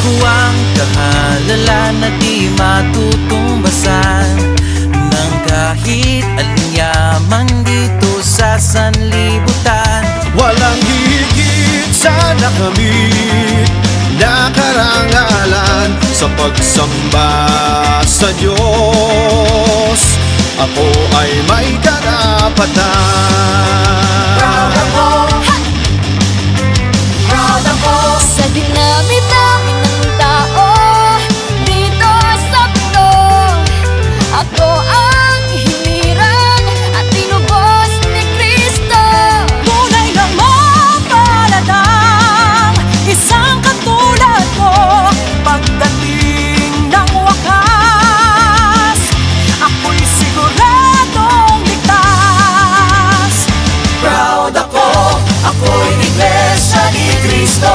ko ang kahalala na di matutumbasan ng kahit anong yaman dito sa sanlibutan. Walang higit sa nakamit na karangalan sa pagsamba sa Diyos. Ako ay may karapatan. Proud ako, proud ako sa dinami-dami ng tao dito sa mundo. Ako ang hinirang at tinubos ni Kristo. Tunay na mapaladang isang katulad ko pagdating ng wakas. Ako'y siguradong ligtas. Proud ako, ako'y iglesia ni Kristo.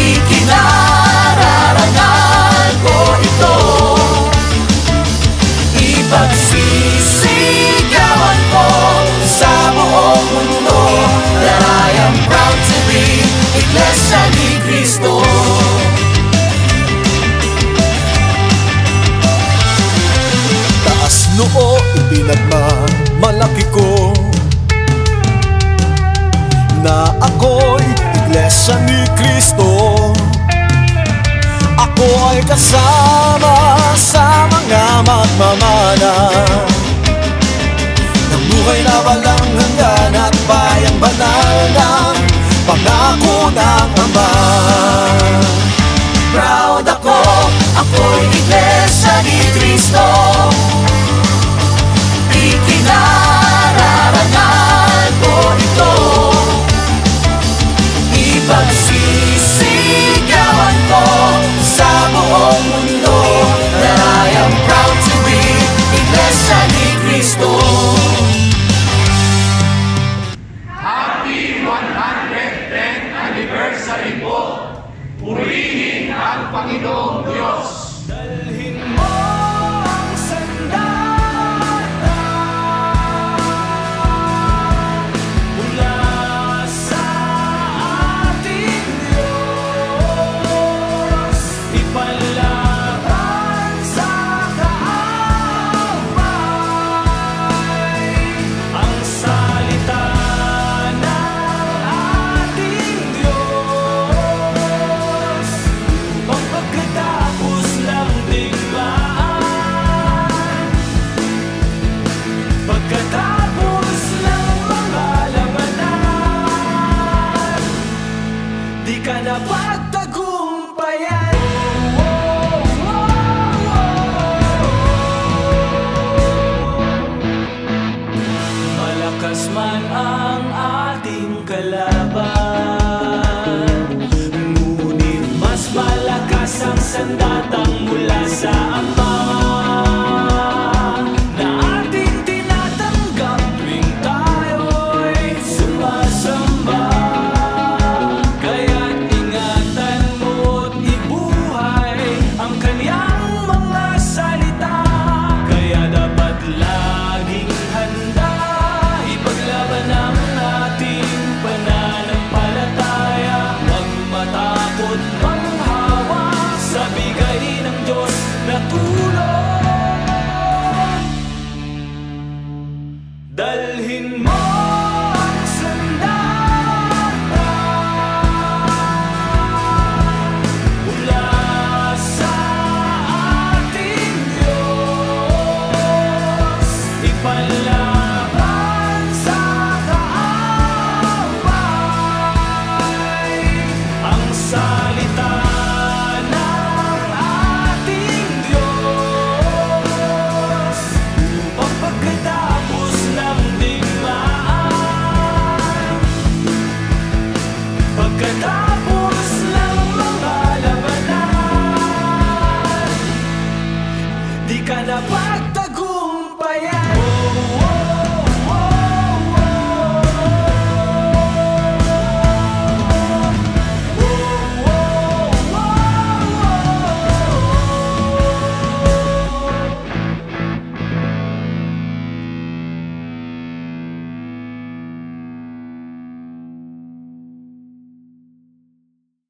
Ikinararangal ko ito. Ipagsisigawan ko sa buong mundo that I am proud to be iglesia ni Kristo. Taas noo ipinagmamalaki ko na ako'y iglesia ni Kristo. Ako ay kasama sa mga magmamana ng buhay na walang hanggan at bayang banal ng pangako ng Ama. Proud ako, ako'y iglesia ni Kristo. Ikinararangal ko ito. Ipagsisigawan ko sa buong mundo that I am proud to be iglesia ni Kristo. Happy 110th anniversary po! Purihin ang Panginoong Diyos! Dalhin mo ang sandata mula sa ating Diyos. Ipalaban sa kaaway ang salita ng ating Diyos. Pagkatapos ng digmaan, pagkatapos ng mga labanan, di ka na pagtagumpayan. Malakas man ang ating kalaban, ngunit mas malakas ang sandatang mula sa Ama.